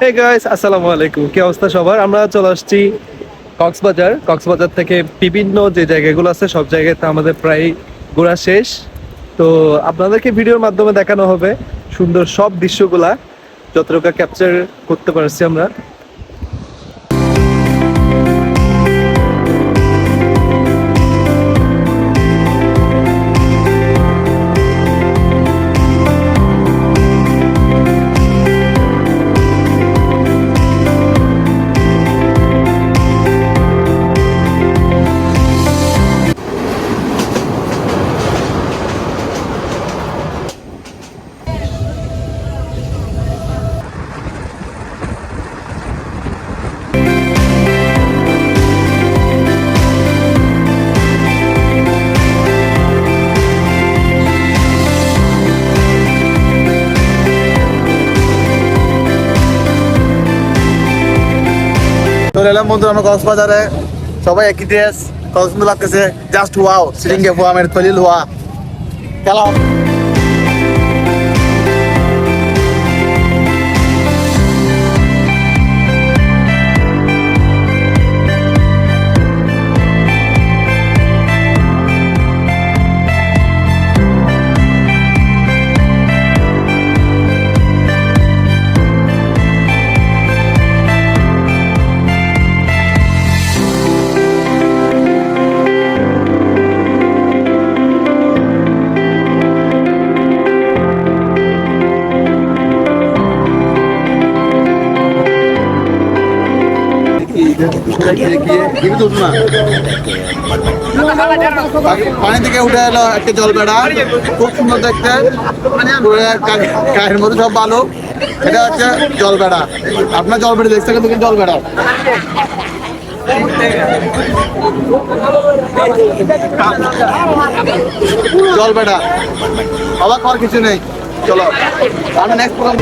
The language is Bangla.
হে গাইস, আসসালামু আলাইকুম। কি অবস্থা সবার? আমরা চলে আসছি কক্সবাজার থেকে বিভিন্ন যে জায়গাগুলো আছে সব জায়গাতে আমাদের প্রায় ঘোরা শেষ। তো আপনাদেরকে ভিডিওর মাধ্যমে দেখানো হবে সুন্দর সব দৃশ্যগুলা যতটুকু ক্যাপচার করতে পারছি আমরা। চলে এলাম বন্ধু আমরা কক্সবাজারে। সবাই একই ড্রেস, কত সুন্দর লাগতেছে। জাস্ট ওয়াও, সিটিংয়ে ওয়া মেরে খলিল ওয়া খেলা। পানি থেকে উঠে এলো একটা জলবেড়া, খুব সুন্দর দেখতে। গায়ের মধ্যে সব ভালো। এটা হচ্ছে জলবেড়া। আপনার জলবেড়া দেখছেন কিন্তু জলবেড়া জলবেড়া অবাক হওয়ার কিছু নেই। চলো আমরা নেক্সট প্রোগ্রাম।